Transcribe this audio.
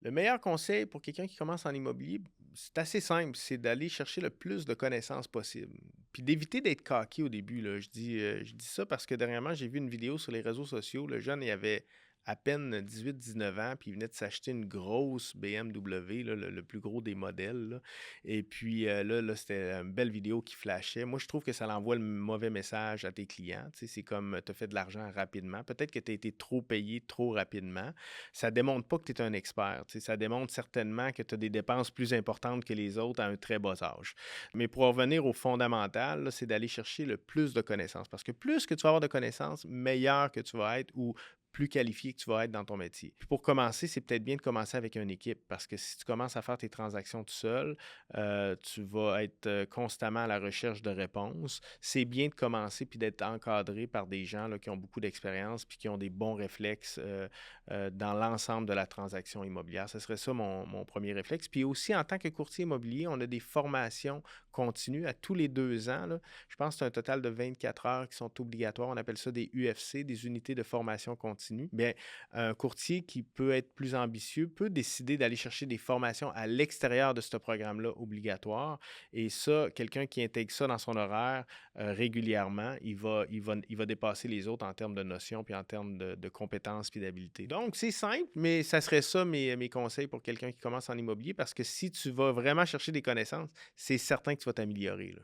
Le meilleur conseil pour quelqu'un qui commence en immobilier, c'est assez simple, c'est d'aller chercher le plus de connaissances possible. Puis d'éviter d'être cocky au début, là. Je dis ça parce que dernièrement, j'ai vu une vidéo sur les réseaux sociaux. Le jeune, il avait à peine 18-19 ans, puis il venait de s'acheter une grosse BMW, là, le plus gros des modèles, là. Et puis là, c'était une belle vidéo qui flashait. Moi, je trouve que ça l'envoie le mauvais message à tes clients. Tu sais, c'est comme tu as fait de l'argent rapidement. Peut-être que tu as été trop payé trop rapidement. Ça démontre pas que tu es un expert. Tu sais, ça démontre certainement que tu as des dépenses plus importantes que les autres à un très bas âge. Mais pour en revenir au fondamental, là, c'est d'aller chercher le plus de connaissances. Parce que plus que tu vas avoir de connaissances, meilleur que tu vas être ou plus qualifié que tu vas être dans ton métier. Puis pour commencer, c'est peut-être bien de commencer avec une équipe parce que si tu commences à faire tes transactions tout seul, tu vas être constamment à la recherche de réponses. C'est bien de commencer puis d'être encadré par des gens là, qui ont beaucoup d'expérience puis qui ont des bons réflexes dans l'ensemble de la transaction immobilière. Ce serait ça mon premier réflexe. Puis aussi, en tant que courtier immobilier, on a des formations continues à tous les 2 ans, là. Je pense que c'est un total de 24 heures qui sont obligatoires. On appelle ça des UFC, des unités de formation continue. Bien, un courtier qui peut être plus ambitieux peut décider d'aller chercher des formations à l'extérieur de ce programme-là obligatoire. Et ça, quelqu'un qui intègre ça dans son horaire régulièrement, il va dépasser les autres en termes de notions puis en termes de compétences puis d'habiletés. Donc, c'est simple, mais ça serait ça mes conseils pour quelqu'un qui commence en immobilier parce que si tu vas vraiment chercher des connaissances, c'est certain que tu vas t'améliorer, là.